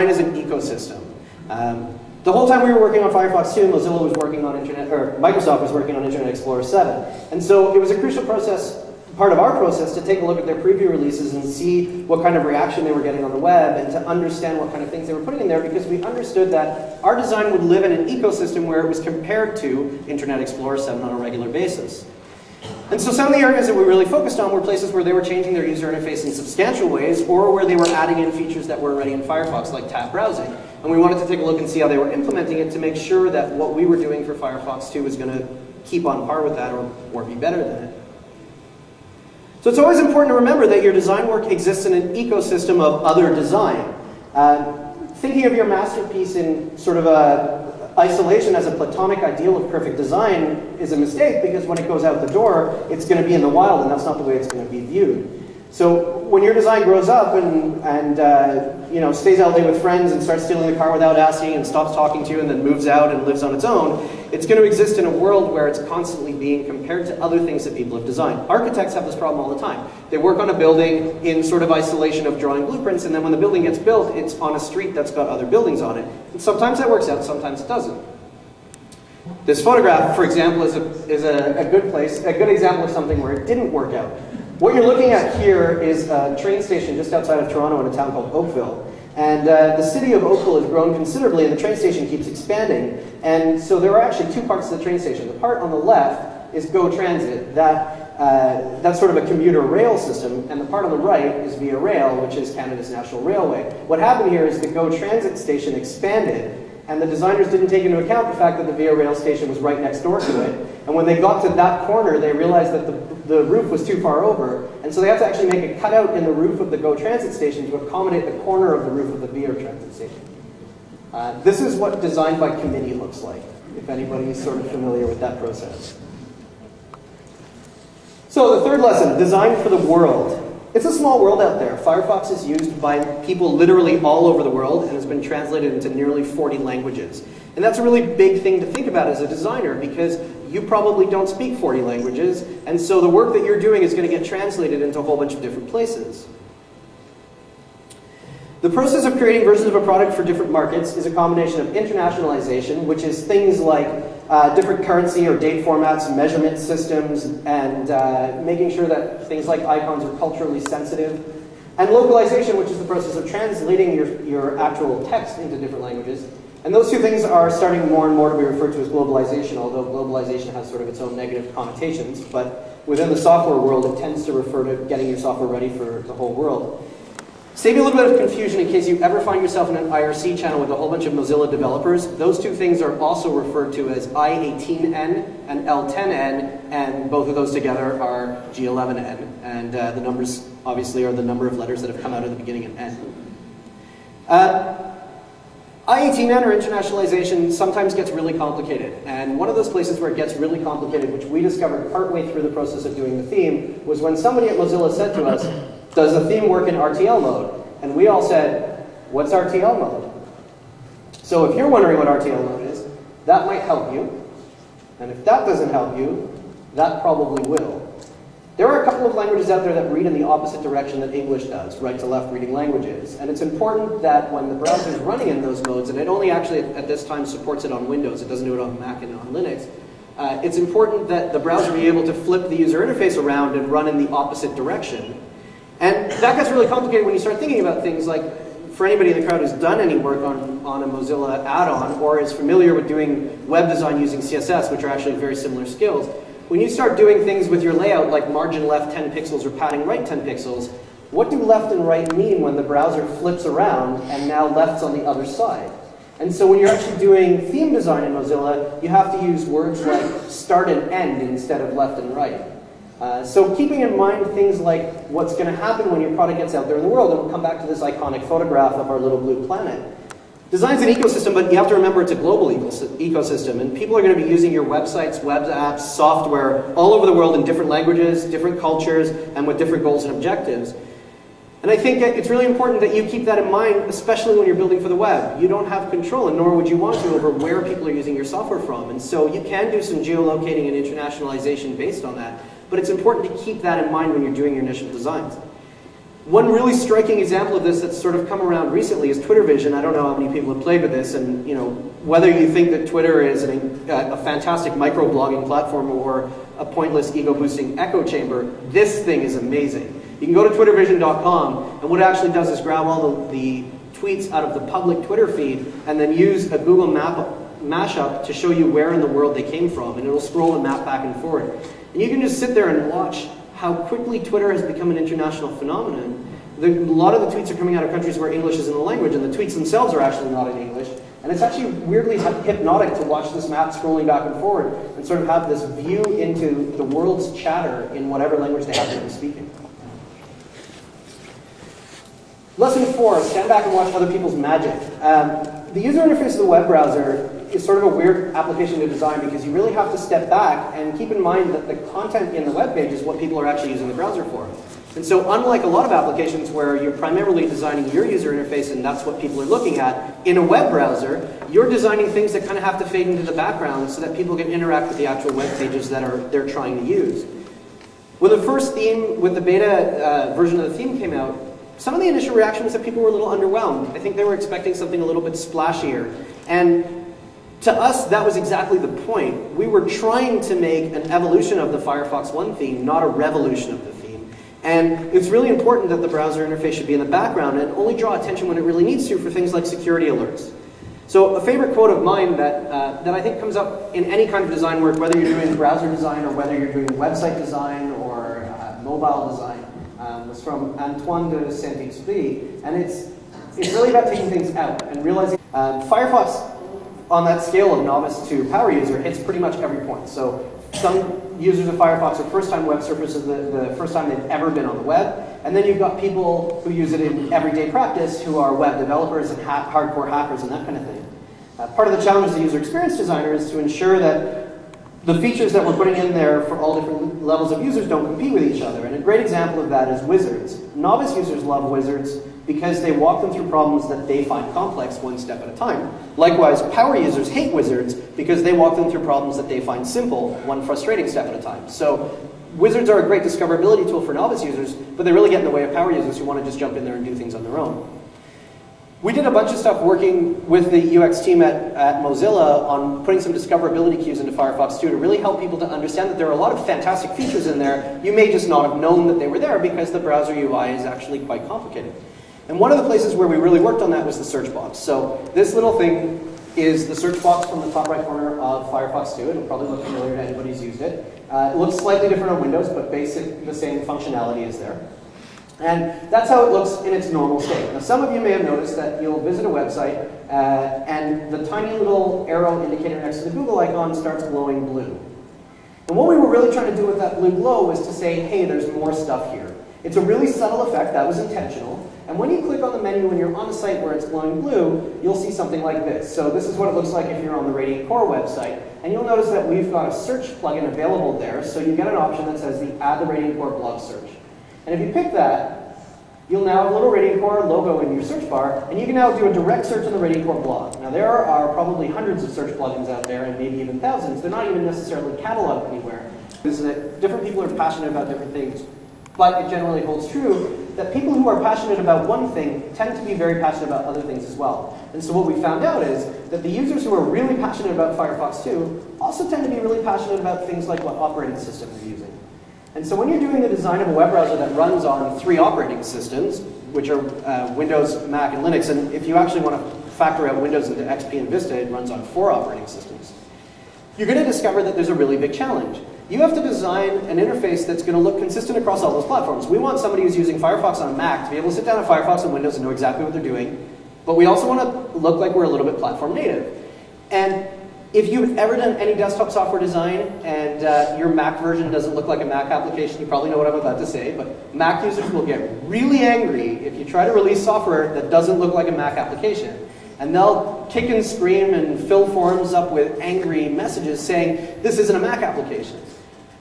as an ecosystem. The whole time we were working on Firefox 2, Mozilla was working on Microsoft was working on Internet Explorer 7. And so it was a crucial part of our process to take a look at their preview releases and see what kind of reaction they were getting on the web and to understand what kind of things they were putting in there, because we understood that our design would live in an ecosystem where it was compared to Internet Explorer 7 on a regular basis. And so some of the areas that we really focused on were places where they were changing their user interface in substantial ways, or where they were adding in features that were already in Firefox, like tab browsing. And we wanted to take a look and see how they were implementing it to make sure that what we were doing for Firefox 2 was going to keep on par with that or be better than it. So it's always important to remember that your design work exists in an ecosystem of other design. Thinking of your masterpiece in sort of isolation as a platonic ideal of perfect design is a mistake, because when it goes out the door, it's going to be in the wild, and that's not the way it's going to be viewed. So when your design grows up and you know, stays out late with friends and starts stealing the car without asking and stops talking to you and then moves out and lives on its own, it's going to exist in a world where it's constantly being compared to other things that people have designed. Architects have this problem all the time. They work on a building in sort of isolation of drawing blueprints, and then when the building gets built, it's on a street that's got other buildings on it. And sometimes that works out, sometimes it doesn't. This photograph, for example, is a good example of something where it didn't work out. What you're looking at here is a train station just outside of Toronto in a town called Oakville. And the city of Oakville has grown considerably, and the train station keeps expanding. And so there are actually two parts to the train station. The part on the left is GO Transit. That's sort of a commuter rail system. And the part on the right is Via Rail, which is Canada's national railway. What happened here is the GO Transit station expanded, and the designers didn't take into account the fact that the Via Rail station was right next door to it. And when they got to that corner, they realized that the roof was too far over, and so they had to actually make a cutout in the roof of the GO Transit station to accommodate the corner of the roof of the Via Transit station. This is what design by committee looks like, if anybody is sort of familiar with that process. So the third lesson, design for the world. It's a small world out there. Firefox is used by people literally all over the world and has been translated into nearly 40 languages. And that's a really big thing to think about as a designer, because you probably don't speak 40 languages, and so the work that you're doing is going to get translated into a whole bunch of different places. The process of creating versions of a product for different markets is a combination of internationalization, which is things like different currency or date formats, measurement systems, and making sure that things like icons are culturally sensitive, and localization, which is the process of translating your actual text into different languages. And those two things are starting more and more to be referred to as globalization, although globalization has sort of its own negative connotations. But within the software world, it tends to refer to getting your software ready for the whole world. Save you a little bit of confusion in case you ever find yourself in an IRC channel with a whole bunch of Mozilla developers. Those two things are also referred to as I18N and L10N, and both of those together are G11N. And the numbers, obviously, are the number of letters that have come out of the beginning of N. I18N, or internationalization, sometimes gets really complicated. And one of those places where it gets really complicated, which we discovered partway through the process of doing the theme, was when somebody at Mozilla said to us, does the theme work in RTL mode? And we all said, what's RTL mode? So if you're wondering what RTL mode is, that might help you. And if that doesn't help you, that probably will. There are a couple of languages out there that read in the opposite direction that English does, right to left reading languages. And it's important that when the browser is running in those modes, and it only actually at this time supports it on Windows, it doesn't do it on Mac and on Linux, it's important that the browser be able to flip the user interface around and run in the opposite direction. And that gets really complicated when you start thinking about things like, for anybody in the crowd who's done any work on a Mozilla add-on or is familiar with doing web design using CSS, which are actually very similar skills, when you start doing things with your layout like margin left 10 pixels or padding right 10 pixels, what do left and right mean when the browser flips around and now left's on the other side? And so when you're actually doing theme design in Mozilla, you have to use words like start and end instead of left and right. So keeping in mind things like what's going to happen when your product gets out there in the world, and we'll come back to this iconic photograph of our little blue planet. Design's an ecosystem, but you have to remember it's a global ecosystem, and people are going to be using your websites, web apps, software all over the world in different languages, different cultures, and with different goals and objectives. And I think it's really important that you keep that in mind, especially when you're building for the web. You don't have control, and nor would you want to, over where people are using your software from. And so you can do some geolocating and internationalization based on that, but it's important to keep that in mind when you're doing your initial designs. One really striking example of this that's sort of come around recently is Twitter Vision. I don't know how many people have played with this, and whether you think that Twitter is a fantastic microblogging platform or a pointless ego-boosting echo chamber, this thing is amazing. You can go to twittervision.com, and what it actually does is grab all the tweets out of the public Twitter feed and then use a Google mashup to show you where in the world they came from, and it'll scroll and map back and forward. And you can just sit there and watch how quickly Twitter has become an international phenomenon. A lot of the tweets are coming out of countries where English isn't a language, and the tweets themselves are actually not in English. And it's actually weirdly hypnotic to watch this map scrolling back and forward and sort of have this view into the world's chatter in whatever language they happen to be speaking. Lesson 4, stand back and watch other people's magic. The user interface of the web browser is sort of a weird application to design because you really have to step back and keep in mind that the content in the web page is what people are actually using the browser for. And so unlike a lot of applications where you're primarily designing your user interface and that's what people are looking at, in a web browser, you're designing things that kind of have to fade into the background so that people can interact with the actual web pages that they're trying to use. When the first theme, with the beta version of the theme came out, some of the initial reaction was that people were a little underwhelmed. I think they were expecting something a little bit splashier. And to us, that was exactly the point. We were trying to make an evolution of the Firefox 1 theme, not a revolution of the theme. And it's really important that the browser interface should be in the background and only draw attention when it really needs to for things like security alerts. So a favorite quote of mine that I think comes up in any kind of design work, whether you're doing browser design or whether you're doing website design or mobile design, was from Antoine de Saint-Exupéry. And it's really about taking things out and realizing Firefox, on that scale of novice to power user, hits pretty much every point. So some users of Firefox are first-time web surfers, the first time they've ever been on the web. And then you've got people who use it in everyday practice who are web developers and hardcore hackers and that kind of thing. Part of the challenge as a user experience designer is to ensure that the features that we're putting in there for all different levels of users don't compete with each other. And a great example of that is wizards. Novice users love wizards because they walk them through problems that they find complex one step at a time. Likewise, power users hate wizards because they walk them through problems that they find simple one frustrating step at a time. So wizards are a great discoverability tool for novice users, but they really get in the way of power users who want to just jump in there and do things on their own. We did a bunch of stuff working with the UX team at Mozilla on putting some discoverability cues into Firefox 2 to really help people to understand that there are a lot of fantastic features in there. You may just not have known that they were there because the browser UI is actually quite complicated. And one of the places where we really worked on that was the search box. So this little thing is the search box from the top right corner of Firefox 2. It'll probably look familiar to anybody who's used it. It looks slightly different on Windows, but the same functionality is there. And that's how it looks in its normal state. Now, some of you may have noticed that you'll visit a website and the tiny little arrow indicator next to the Google icon starts glowing blue. And what we were really trying to do with that blue glow was to say, hey, there's more stuff here. It's a really subtle effect that was intentional. And when you click on the menu when you're on a site where it's glowing blue, you'll see something like this. So this is what it looks like if you're on the Radiant Core website. And you'll notice that we've got a search plugin available there. So you get an option that says the Add the Radiant Core blog search. And if you pick that, you'll now have a little Radiant Core logo in your search bar, and you can now do a direct search on the Radiant Core blog. Now there are probably hundreds of search plugins out there, and maybe even thousands. They're not even necessarily cataloged anywhere. This is that different people are passionate about different things, but it generally holds true that people who are passionate about one thing tend to be very passionate about other things as well. And so what we found out is that the users who are really passionate about Firefox 2 also tend to be really passionate about things like what operating system they're using. And so when you're doing the design of a web browser that runs on 3 operating systems, which are Windows, Mac, and Linux, and if you actually want to factor out Windows into XP and Vista, it runs on 4 operating systems, you're going to discover that there's a really big challenge. You have to design an interface that's going to look consistent across all those platforms. We want somebody who's using Firefox on a Mac to be able to sit down at Firefox on Windows and know exactly what they're doing, but we also want to look like we're a little bit platform native. And if you've ever done any desktop software design and your Mac version doesn't look like a Mac application, you probably know what I'm about to say, but Mac users will get really angry if you try to release software that doesn't look like a Mac application. And they'll kick and scream and fill forums up with angry messages saying, this isn't a Mac application.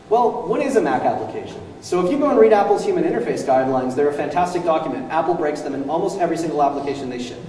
Well, what is a Mac application? So if you go and read Apple's Human Interface Guidelines, they're a fantastic document. Apple breaks them in almost every single application they ship.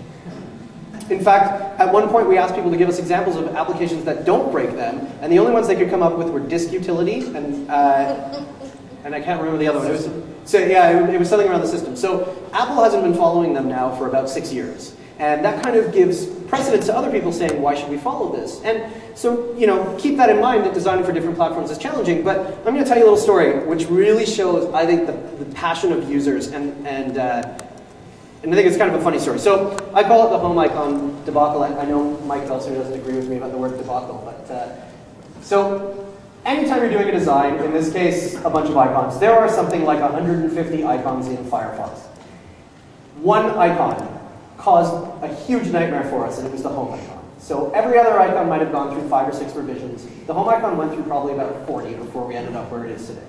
In fact, at one point we asked people to give us examples of applications that don't break them, and the only ones they could come up with were disk utility, and I can't remember the other one. It was So yeah, it was something around the system. So Apple hasn't been following them now for about 6 years. And that kind of gives precedence to other people saying, why should we follow this? And so, you know, keep that in mind that designing for different platforms is challenging. But I'm going to tell you a little story which really shows, I think, the passion of users. And I think it's kind of a funny story. So I call it the home icon debacle. I know Mike Belzer doesn't agree with me about the word debacle. But so anytime you're doing a design, in this case, a bunch of icons, there are something like 150 icons in Firefox. One icon caused a huge nightmare for us, and it was the home icon. So every other icon might have gone through 5 or 6 revisions. The home icon went through probably about 40 before we ended up where it is today.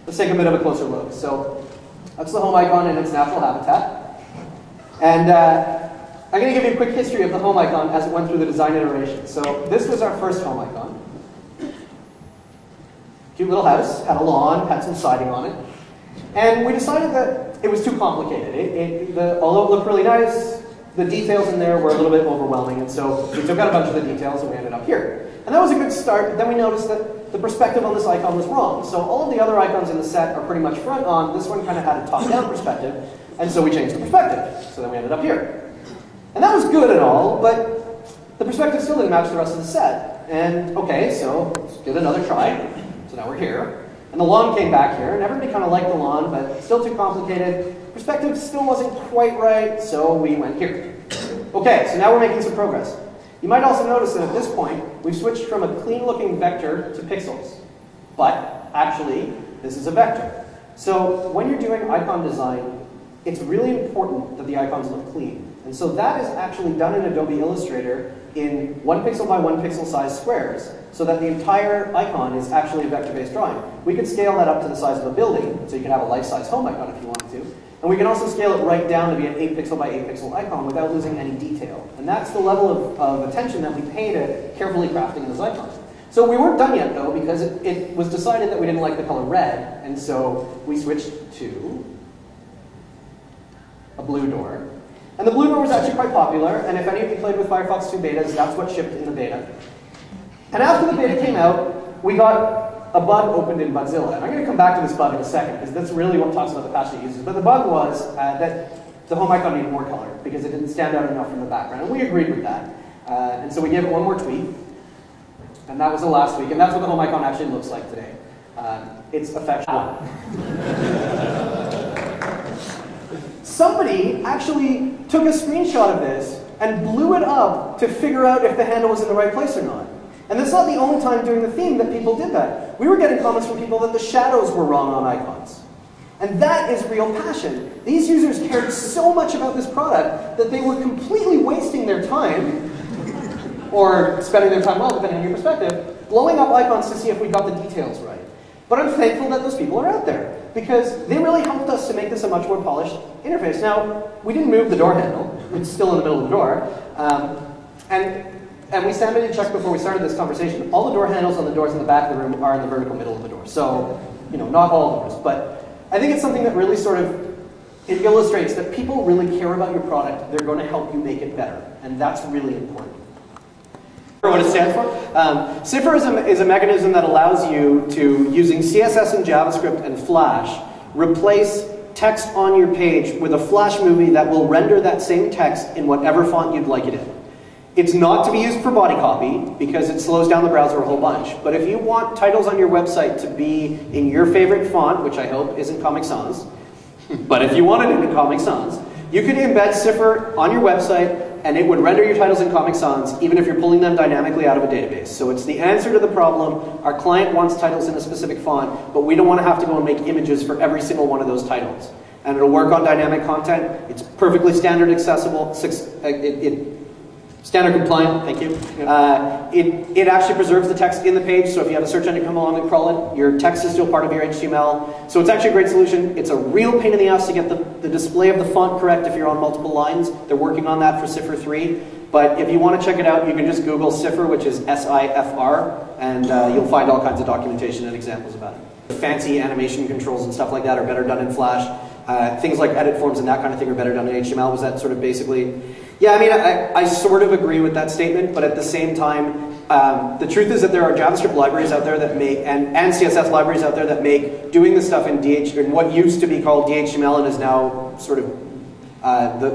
Let's take a bit of a closer look. So that's the home icon in its natural habitat. And I'm going to give you a quick history of the home icon as it went through the design iteration. So this was our first home icon. Cute little house, had a lawn, had some siding on it. And we decided that it was too complicated. Although it looked really nice, the details in there were a little bit overwhelming, and so we took out a bunch of the details and we ended up here. And that was a good start, but then we noticed that the perspective on this icon was wrong. So all of the other icons in the set are pretty much front on. This one kind of had a top-down perspective, and so we changed the perspective. So then we ended up here. And that was good and all, but the perspective still didn't match the rest of the set. And okay, so let's give it another try. So now we're here. And the lawn came back here, and everybody kind of liked the lawn, but still too complicated. Perspective still wasn't quite right, so we went here. Okay, so now we're making some progress. You might also notice that at this point, we've switched from a clean-looking vector to pixels. But actually, this is a vector. So when you're doing icon design, it's really important that the icons look clean. And so that is actually done in Adobe Illustrator in 1 pixel by 1 pixel size squares, so that the entire icon is actually a vector-based drawing. We could scale that up to the size of a building, so you can have a life-size home icon if you wanted to. And we can also scale it right down to be an 8 pixel by 8 pixel icon without losing any detail. And that's the level of attention that we pay to carefully crafting those icons. So we weren't done yet, though, because it was decided that we didn't like the color red, and so we switched to a blue door. And the blue door was actually quite popular, and if any of you played with Firefox 2 betas, that's what shipped in the beta. And after the beta came out, we got a bug opened in Bugzilla. And I'm going to come back to this bug in a second, because that's really what talks about the passionate users. But the bug was that the home icon needed more color, because it didn't stand out enough from the background. And we agreed with that. And so we gave it one more tweak. And that was the last week. And that's what the home icon actually looks like today. It's affectionate. Somebody actually took a screenshot of this and blew it up to figure out if the handle was in the right place or not. And that's not the only time during the theme that people did that. We were getting comments from people that the shadows were wrong on icons. And that is real passion. These users cared so much about this product that they were completely wasting their time, or spending their time well, depending on your perspective, blowing up icons to see if we got the details right. But I'm thankful that those people are out there, because they really helped us to make this a much more polished interface. Now, we didn't move the door handle. It's still in the middle of the door. And we sanity checked before we started this conversation. All the door handles on the doors in the back of the room are in the vertical middle of the door. So, you know, not all doors. But I think it's something that really sort of, it illustrates that people really care about your product. They're going to help you make it better. And that's really important. What it stands for? Cipher is a mechanism that allows you to, using CSS and JavaScript and Flash, replace text on your page with a Flash movie that will render that same text in whatever font you'd like it in. It's not to be used for body copy, because it slows down the browser a whole bunch. But if you want titles on your website to be in your favorite font, which I hope isn't Comic Sans, but if you wanted it in Comic Sans, you could embed Cipher on your website, and it would render your titles in Comic Sans, even if you're pulling them dynamically out of a database. So it's the answer to the problem. Our client wants titles in a specific font, but we don't want to have to go and make images for every single one of those titles. And it'll work on dynamic content. It's perfectly standard accessible. Standard compliant, thank you. It actually preserves the text in the page, so if you have a search engine come along and crawl it, your text is still part of your HTML. So it's actually a great solution. It's a real pain in the ass to get the display of the font correct if you're on multiple lines. They're working on that for Cipher 3. But if you want to check it out, you can just Google Cipher, which is S-I-F-R, and you'll find all kinds of documentation and examples about it. Fancy animation controls and stuff like that are better done in Flash. Things like edit forms and that kind of thing are better done in HTML. Was that sort of basically... Yeah, I mean, I sort of agree with that statement, but at the same time, The truth is that there are JavaScript libraries out there that make, and CSS libraries out there that make doing this stuff in what used to be called DHTML and is now sort of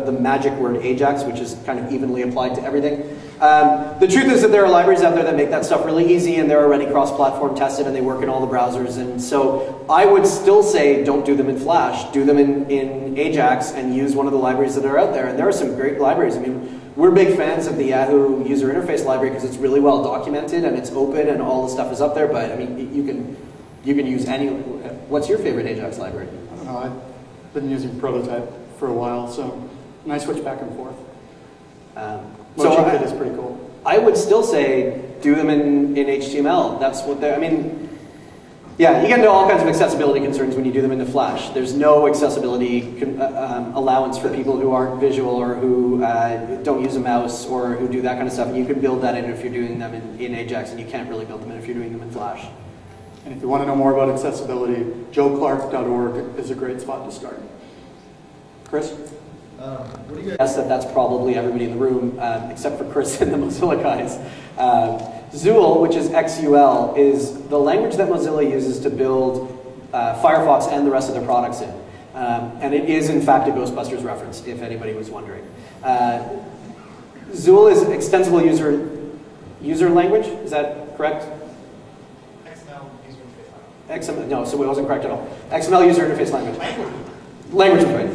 the magic word Ajax, which is kind of evenly applied to everything. The truth is that there are libraries out there that make that stuff really easy, and they're already cross-platform tested, and they work in all the browsers. And so I would still say don't do them in Flash. Do them in Ajax and use one of the libraries that are out there. And there are some great libraries. I mean, we're big fans of the Yahoo user interface library because it's really well documented and it's open and all the stuff is up there. But I mean, you can use any. What's your favorite Ajax library? I don't know. I've been using Prototype for a while, so and I switch back and forth. Motion is pretty cool. I would still say do them in HTML. That's what they're, I mean, yeah, you get into all kinds of accessibility concerns when you do them into Flash. There's no accessibility allowance for people who aren't visual or who don't use a mouse or who do that kind of stuff. And you can build that in if you're doing them in Ajax, and you can't really build them in if you're doing them in Flash. And if you want to know more about accessibility, joeclark.org is a great spot to start. Chris? What do you guess that's probably everybody in the room, except for Chris and the Mozilla guys. Zool, which is XUL, is the language that Mozilla uses to build Firefox and the rest of their products in. And it is, in fact, a Ghostbusters reference, if anybody was wondering. Zool is extensible user language. Is that correct? XML user interface language. XML, no, so it wasn't correct at all. XML user interface language. Language is right.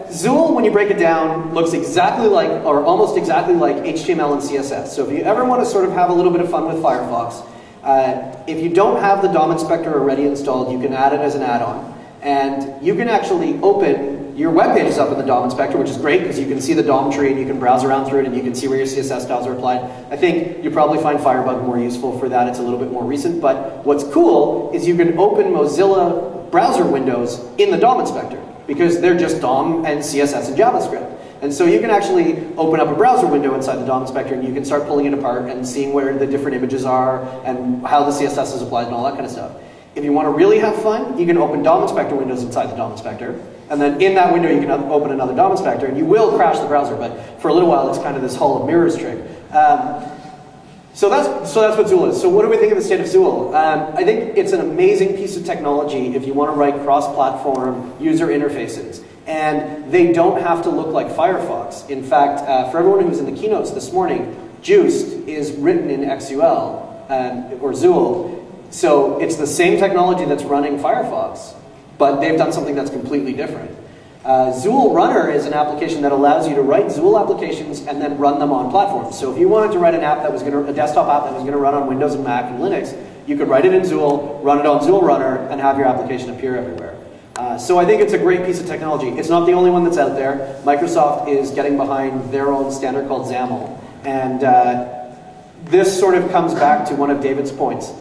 Zool, when you break it down, looks exactly like, or almost exactly like HTML and CSS. So if you ever want to sort of have a little bit of fun with Firefox, if you don't have the DOM inspector already installed, you can add it as an add-on. And you can actually open your web pages up in the DOM inspector, which is great because you can see the DOM tree and you can browse around through it and you can see where your CSS styles are applied. I think you probably find Firebug more useful for that. It's a little bit more recent. But what's cool is you can open Mozilla browser windows in the DOM inspector because they're just DOM and CSS and JavaScript. And so you can actually open up a browser window inside the DOM inspector and you can start pulling it apart and seeing where the different images are and how the CSS is applied and all that kind of stuff. If you want to really have fun, you can open DOM inspector windows inside the DOM inspector. And then in that window, you can open another DOM inspector and you will crash the browser. But for a little while, it's kind of this Hall of Mirrors trick. So that's what Zool is. So what do we think of the state of Zool? I think it's an amazing piece of technology if you want to write cross-platform user interfaces. And they don't have to look like Firefox. In fact, for everyone who was in the keynotes this morning, Juiced is written in XUL, or Zool. So it's the same technology that's running Firefox, but they've done something that's completely different. Zool Runner is an application that allows you to write Zool applications and then run them on platforms. So if you wanted to write an app that was a desktop app that was going to run on Windows and Mac and Linux, you could write it in Zool, run it on Zool Runner, and have your application appear everywhere. So I think it's a great piece of technology. It's not the only one that's out there. Microsoft is getting behind their own standard called XAML. And this sort of comes back to one of David's points.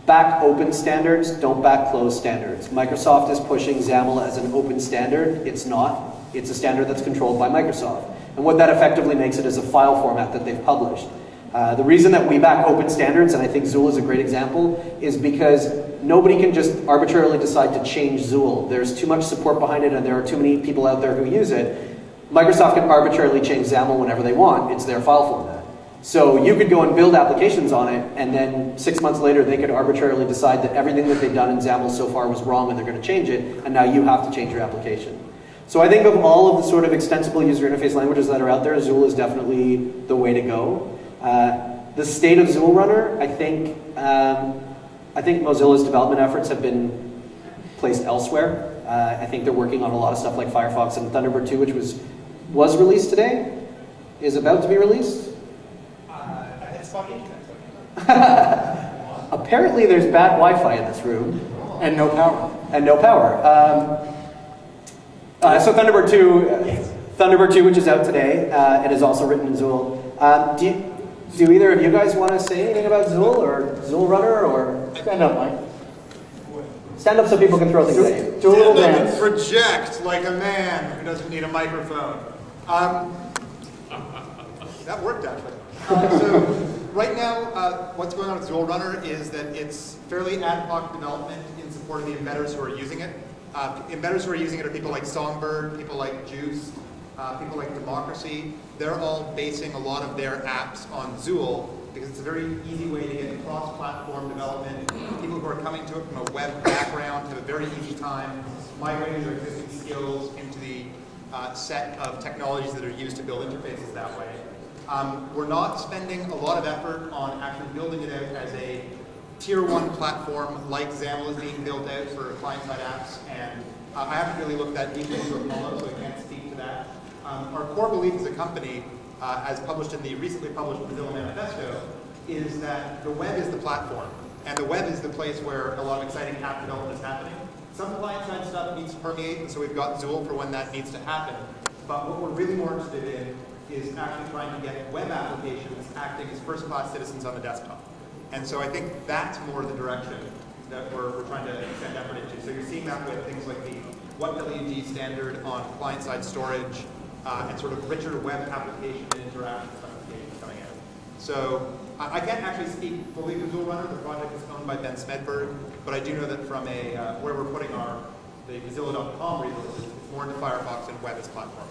Back open standards, don't back closed standards. Microsoft is pushing XAML as an open standard. It's not. It's a standard that's controlled by Microsoft. And what that effectively makes it is a file format that they've published. The reason that we back open standards, and I think Zool is a great example, is because nobody can just arbitrarily decide to change Zool. There's too much support behind it and there are too many people out there who use it. Microsoft can arbitrarily change XAML whenever they want. It's their file format. So you could go and build applications on it, and then 6 months later they could arbitrarily decide that everything that they've done in XAML so far was wrong and they're going to change it, and now you have to change your application. So I think of all of the sort of extensible user interface languages that are out there, Zool is definitely the way to go. The state of Zool Runner, I think Mozilla's development efforts have been placed elsewhere. I think they're working on a lot of stuff like Firefox and Thunderbird 2, which was released today, is about to be released. Apparently there's bad Wi-Fi in this room. And no power. And no power. So Thunderbird 2, which is out today, and is also written in Zool. Do either of you guys want to say anything about Zool or Zool Runner or? Stand up, Mike. Stand up so people can throw things at you. Do a little dance. Project like a man who doesn't need a microphone. That worked actually. So right now, what's going on with Zool Runner is that it's fairly ad hoc development in support of the embedders who are using it. Embedders who are using it are people like Songbird, people like Juice, people like Democracy, they're all basing a lot of their apps on Zool because it's a very easy way to get cross-platform development. People who are coming to it from a web background have a very easy time migrating their existing skills into the set of technologies that are used to build interfaces that way. We're not spending a lot of effort on actually building it out as a tier 1 platform like XAML is being built out for client-side apps, and I haven't really looked that deeply into Apollo, so I can't speak to that. Our core belief as a company, as published in the recently published Mozilla Manifesto, is that the web is the platform, and the web is the place where a lot of exciting app development is happening. Some client-side stuff needs to permeate, and so we've got Zool for when that needs to happen. But what we're really more interested in is actually trying to get web applications acting as first-class citizens on the desktop. And so I think that's more the direction that we're trying to extend effort into. So you're seeing that with things like the WhatWG standard on client-side storage and sort of richer web application and interaction specifications coming out. So I can't actually speak fully to Zool Runner. The project is owned by Ben Smedberg, but I do know that from where we're putting the Mozilla.com resources, it's more into Firefox and web as platform.